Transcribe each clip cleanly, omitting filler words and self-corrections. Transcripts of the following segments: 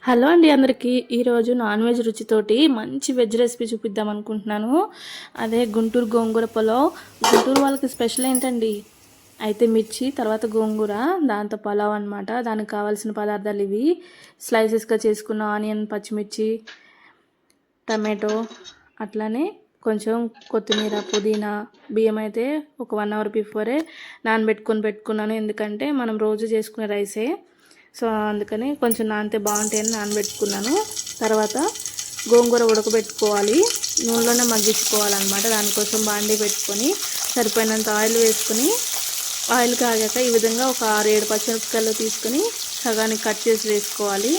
Hello అండి అందరికీ. ఈరోజు నాన్ వెజ్ రుచితోటి మంచి వెజ్ రెసిపీ చూపిద్దాం అనుకుంటున్నాను. అదే గుంటూరు గోంగూర పులావ్. గుంటూరు వాళ్ళకి స్పెషల్ ఏంటండి, అయితే మిర్చి, తర్వాత గోంగూర, దాంతో పులావ్ అనమాట. దానికి కావాల్సిన పదార్థాలు ఇవి: స్లైసెస్గా చేసుకున్న ఆనియన్, పచ్చిమిర్చి, టమాటో, అట్లానే కొంచెం కొత్తిమీర, పుదీనా. బియ్యం అయితే ఒక 1 అవర్ బిఫోరే పెట్టుకున్నాను, ఎందుకంటే మనం రోజు చేసుకునే రైసే, సో అందుకని కొంచెం నానితే బాగుంటాయని నానబెట్టుకున్నాను. తర్వాత గోంగూర ఉడకబెట్టుకోవాలి, నూనెలోనే మగ్గించుకోవాలన్నమాట. దానికోసం బాండీ పెట్టుకొని సరిపోయినంత ఆయిల్ వేసుకొని, ఆయిల్ కాగాక ఈ విధంగా ఒక 6-7 పచ్చిమిరపకాయలు తీసుకొని సగానికి కట్ చేసి వేసుకోవాలి.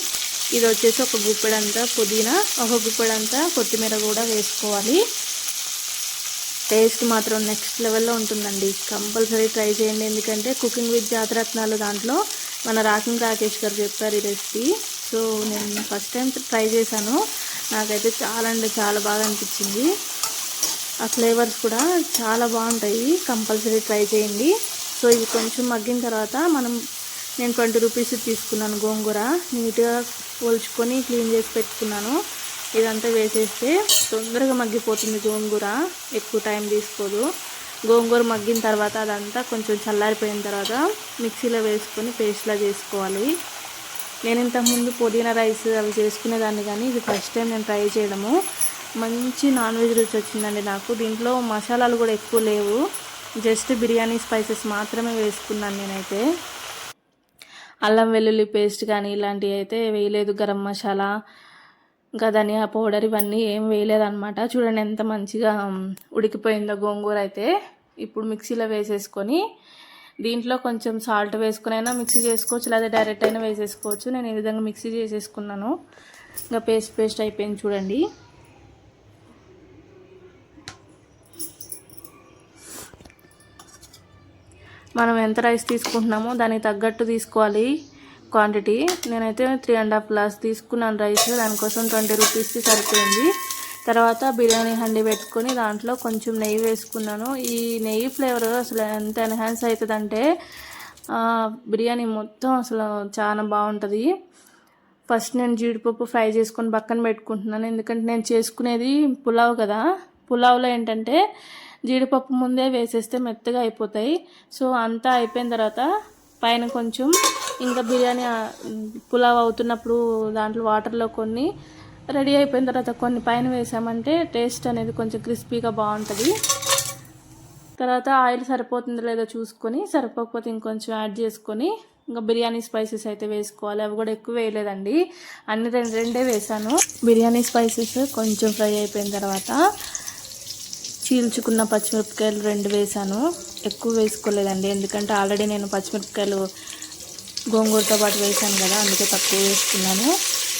ఇది వచ్చేసి ఒక గుప్పెడంతా పుదీనా, ఒక గుప్పెడంతా కొత్తిమీర కూడా వేసుకోవాలి. టేస్ట్ మాత్రం నెక్స్ట్ లెవెల్లో ఉంటుందండి, కంపల్సరీ ట్రై చేయండి. ఎందుకంటే కుకింగ్ విత్ జాతరత్నాలు దాంట్లో మన రాకేష్ గారు చెప్పారు ఈ రెసిపీ. సో నేను ఫస్ట్ టైం ట్రై చేశాను, నాకైతే చాలా అంటే చాలా బాగా అనిపించింది. ఆ ఫ్లేవర్స్ కూడా చాలా బాగుంటాయి, కంపల్సరీ ట్రై చేయండి. సో ఇవి కొంచెం మగ్గిన తర్వాత నేను 20 రూపీస్ తీసుకున్నాను గోంగూర, నీట్గా ఒలుచుకొని క్లీన్ చేసి పెట్టుకున్నాను. ఇదంతా వేసేస్తే తొందరగా మగ్గిపోతుంది గోంగూర, ఎక్కువ టైం తీసుకోదు. గోంగూర మగ్గిన తర్వాత అదంతా కొంచెం చల్లారిపోయిన తర్వాత మిక్సీలో వేసుకొని పేస్ట్లా చేసుకోవాలి. నేను ఇంతకుముందు పుదీనా రైస్ అవి చేసుకునేదాన్ని, కానీ ఇది ఫస్ట్ టైం నేను ట్రై చేయడము. మంచి నాన్ వెజ్ రుచి వచ్చిందండి నాకు. దీంట్లో మసాలాలు కూడా ఎక్కువ లేవు, జస్ట్ బిర్యానీ స్పైసెస్ మాత్రమే వేసుకున్నాను నేనైతే. అల్లం వెల్లుల్లి పేస్ట్ కానీ ఇలాంటివి అయితే వేయలేదు, గరం మసాలా ఇంకా ధనియా పౌడర్ ఇవన్నీ ఏం వేయలేదన్నమాట. చూడండి ఎంత మంచిగా ఉడికిపోయిందో గోంగూర అయితే. ఇప్పుడు మిక్సీలో వేసేసుకొని దీంట్లో కొంచెం సాల్ట్ వేసుకుని అయినా మిక్సీ చేసుకోవచ్చు, లేదా డైరెక్ట్ అయినా వేసేసుకోవచ్చు. నేను ఈ విధంగా మిక్సీ చేసేసుకున్నాను, ఇంకా పేస్ట్ అయిపోయింది చూడండి. మనం ఎంత రైస్ తీసుకుంటున్నామో దానికి తగ్గట్టు తీసుకోవాలి క్వాంటిటీ. నేనైతే 3.5 గ్లాస్ తీసుకున్నాను రైస్, దానికోసం 20 రూపీస్కి సరిపోయింది. తర్వాత బిర్యానీ హండీ పెట్టుకొని దాంట్లో కొంచెం నెయ్యి వేసుకున్నాను. ఈ నెయ్యి ఫ్లేవర్ అసలు ఎంత ఎన్హాన్స్ అవుతుందంటే బిర్యానీ మొత్తం అసలు చాలా బాగుంటుంది. ఫస్ట్ నేను జీడిపప్పు ఫ్రై చేసుకొని పక్కన పెట్టుకుంటున్నాను, ఎందుకంటే నేను చేసుకునేది పులావ్ కదా. పులావ్లో ఏంటంటే జీడిపప్పు ముందే వేసేస్తే మెత్తగా అయిపోతాయి. సో అంతా అయిపోయిన తర్వాత పైన కొంచెం ఇంకా బిర్యానీ పులావ్ అవుతున్నప్పుడు దాంట్లో వాటర్లో కొన్ని రెడీ అయిపోయిన తర్వాత కొన్ని పైన వేసామంటే టేస్ట్ అనేది కొంచెం క్రిస్పీగా బాగుంటుంది. తర్వాత ఆయిల్ సరిపోతుందో లేదో చూసుకొని, సరిపోకపోతే ఇంకొంచెం యాడ్ చేసుకొని ఇంకా బిర్యానీ స్పైసెస్ అయితే వేసుకోవాలి. అవి కూడా ఎక్కువ వేయలేదండి, అన్ని రెండే వేసాను. బిర్యానీ స్పైసెస్ కొంచెం ఫ్రై అయిపోయిన తర్వాత చీల్చుకున్న పచ్చిమిరపకాయలు 2 వేసాను, ఎక్కువ వేసుకోలేదండి, ఎందుకంటే ఆల్రెడీ నేను పచ్చిమిరపకాయలు గోంగూరతో పాటు వేసాను కదా, అందుకే తక్కువ వేసుకున్నాను.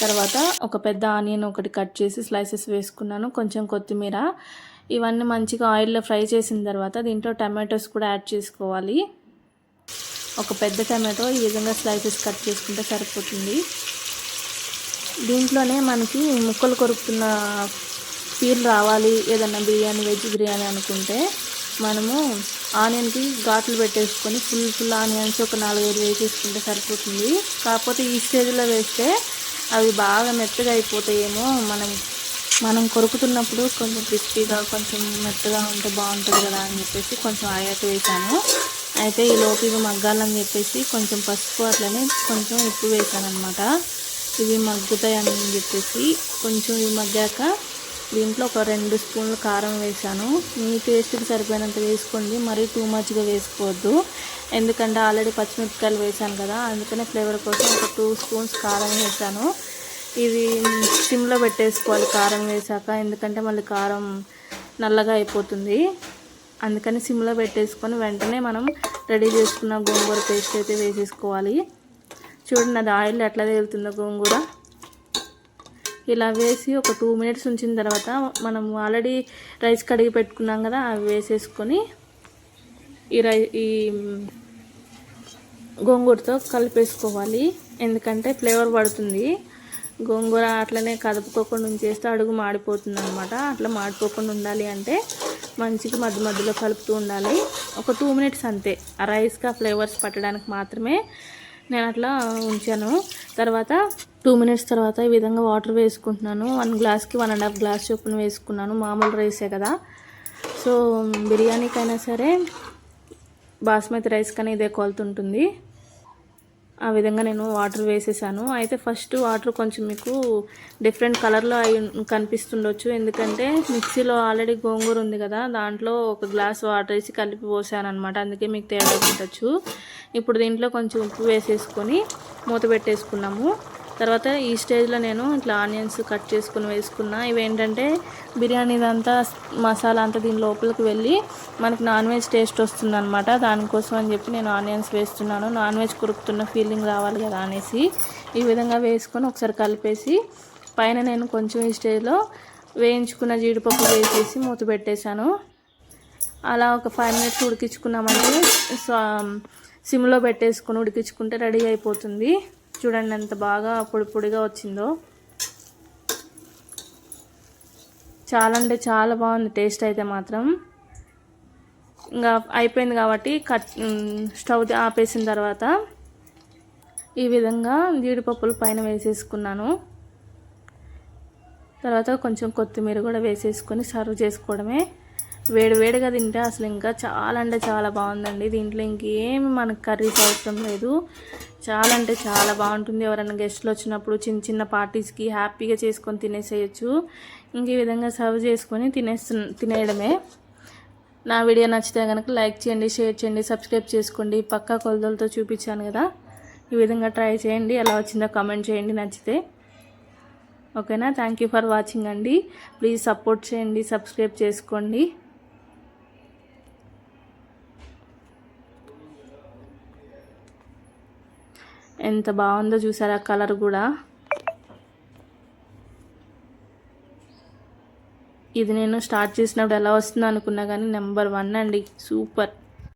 తర్వాత ఒక పెద్ద ఆనియన్ ఒకటి కట్ చేసి స్లైసెస్ వేసుకున్నాను, కొంచెం కొత్తిమీర. ఇవన్నీ మంచిగా ఆయిల్లో ఫ్రై చేసిన తర్వాత దీంట్లో టమాటోస్ కూడా యాడ్ చేసుకోవాలి. ఒక పెద్ద టమాటో ఈ విధంగా స్లైసెస్ కట్ చేసుకుంటే సరిపోతుంది. దీంట్లోనే మనకి ముక్కలు కొరుకుతున్న ఫీల్ రావాలి ఏదన్నా వెజ్ బిర్యానీ అనుకుంటే మనము ఆనియన్కి ఘాట్లు పెట్టేసుకొని ఫుల్ ఆనియన్స్ ఒక 4-5 వేసేసుకుంటే సరిపోతుంది. కాకపోతే ఈ స్టేజ్లో వేస్తే అవి బాగా మెత్తగా అయిపోతాయేమో, మనం కొరుకుతున్నప్పుడు కొంచెం క్రిస్పీగా కొంచెం మెత్తగా ఉంటే బాగుంటుంది కదా అని చెప్పేసి కొంచెం ఆయాక వేసాను. అయితే ఈ లోపు ఇవి మగ్గాలని చెప్పేసి కొంచెం పసుపు అట్లనే కొంచెం ఉప్పు వేసాను అనమాట. ఇవి మగ్గుతాయి అని చెప్పేసి కొంచెం ఇవి మగ్గాక దీంట్లో ఒక 2 స్పూన్లు కారం వేసాను. మీ టేస్ట్కి సరిపోయినంత వేసుకోండి, మరీ టూ మచ్గా వేసుకోవద్దు, ఎందుకంటే ఆల్రెడీ పచ్చిమిరపకాయలు వేసాను కదా, అందుకనే ఫ్లేవర్ కోసం ఒక 2 స్పూన్స్ కారం వేసాను. ఇది సిమ్లో పెట్టేసుకోవాలి కారం వేసాక, ఎందుకంటే మళ్ళీ కారం నల్లగా అయిపోతుంది. అందుకని సిమ్లో పెట్టేసుకొని వెంటనే మనం రెడీ చేసుకున్న గోంగూర పేస్ట్ అయితే వేసేసుకోవాలి. చూడండి అది ఆయిల్ ఎట్లా తేలుతుందో గోంగూర. ఇలా వేసి ఒక 2 మినిట్స్ ఉంచిన తర్వాత మనం ఆల్రెడీ రైస్ కడిగి పెట్టుకున్నాం కదా, అవి వేసేసుకొని ఈ గోంగూరతో కలిపేసుకోవాలి, ఎందుకంటే ఫ్లేవర్ పడుతుంది. గోంగూర అట్లనే కదుపుకోకుండా ఉంచేస్తే అడుగు మాడిపోతుంది అనమాట. అట్లా మాడిపోకుండా ఉండాలి అంటే మంచిగా మధ్యలో కలుపుతూ ఉండాలి. ఒక 2 మినిట్స్ అంతే, ఆ రైస్కి ఆ ఫ్లేవర్స్ పట్టడానికి మాత్రమే నేను అట్లా ఉంచాను. తర్వాత 2 మినిట్స్ తర్వాత ఈ విధంగా వాటర్ వేసుకుంటున్నాను. 1 గ్లాస్కి 1.5 గ్లాస్ చొప్పున వేసుకున్నాను. మామూలు రైసే కదా. సో బిర్యానీకైనా సరే బాస్మతి రైస్ కానీ ఇదే కొలత ఉంటుంది. ఆ విధంగా నేను వాటర్ వేసేసాను. అయితే ఫస్ట్ వాటర్ కొంచెం మీకు డిఫరెంట్ కలర్లో కనిపిస్తుండొచ్చు, ఎందుకంటే మిక్సీలో ఆల్రెడీ గోంగూర ఉంది కదా, దాంట్లో 1 గ్లాస్ వాటర్ వేసి కలిపి పోసాను అనమాట. అందుకే మీకు తేడా ఉండొచ్చు. ఇప్పుడు దీంట్లో కొంచెం ఉప్పు వేసేసుకొని మూత పెట్టేసుకున్నాము. తర్వాత ఈ స్టేజ్లో నేను ఇట్లా ఆనియన్స్ కట్ చేసుకుని వేసుకున్నా. ఇవేంటంటే బిర్యానీదంతా మసాలా అంతా దీని లోపలికి వెళ్ళి మనకి నాన్ వెజ్ టేస్ట్ వస్తుంది అనమాట. దానికోసం అని చెప్పి నేను ఆనియన్స్ వేస్తున్నాను. నాన్ వెజ్ కొరుకుతున్న ఫీలింగ్ రావాలి కదా అనేసి ఈ విధంగా వేసుకొని ఒకసారి కలిపేసి పైన నేను కొంచెం ఈ స్టేజ్లో వేయించుకున్న జీడిపప్పు వేసేసి మూత పెట్టేశాను. అలా ఒక 5 మినిట్స్ ఉడికించుకున్నామంటే సిమ్లో పెట్టేసుకొని ఉడికించుకుంటే రెడీ అయిపోతుంది. చూడండి ఎంత బాగా పొడి పొడిగా వచ్చిందో. చాలా అంటే చాలా బాగుంది టేస్ట్ అయితే మాత్రం. ఇంకా అయిపోయింది కాబట్టి స్టవ్ ఆపేసిన తర్వాత ఈ విధంగా జీడిపప్పులు పైన వేసేసుకున్నాను. తర్వాత కొంచెం కొత్తిమీర కూడా వేసేసుకొని సర్వ్ చేసుకోవడమే. వేడివేడిగా తింటే అసలు ఇంకా చాలా అంటే చాలా బాగుందండి. దీంట్లో ఇంకేమి మనకు కర్రీస్ అవసరం లేదు. చాలా అంటే చాలా బాగుంటుంది. ఎవరైనా గెస్ట్లు వచ్చినప్పుడు చిన్న చిన్న పార్టీస్కి హ్యాపీగా చేసుకొని తినేసేయచ్చు. ఇంక ఈ విధంగా సర్వ్ చేసుకొని తినేయడమే. నా వీడియో నచ్చితే కనుక లైక్ చేయండి, షేర్ చేయండి, సబ్స్క్రైబ్ చేసుకోండి. పక్కా కొలతలతో చూపించాను కదా, ఈ విధంగా ట్రై చేయండి. ఎలా వచ్చిందో కామెంట్ చేయండి నచ్చితే. ఓకేనా? థ్యాంక్ యూ ఫర్ వాచింగ్ అండి. ప్లీజ్ సపోర్ట్ చేయండి, సబ్స్క్రైబ్ చేసుకోండి. ఎంత బాగుందో చూసారా కలర్ కూడా. ఇది నేను స్టార్ట్ చేసినప్పుడు ఎలా వస్తుందో అనుకున్నా కానీ నెంబర్ 1 అండి. సూపర్.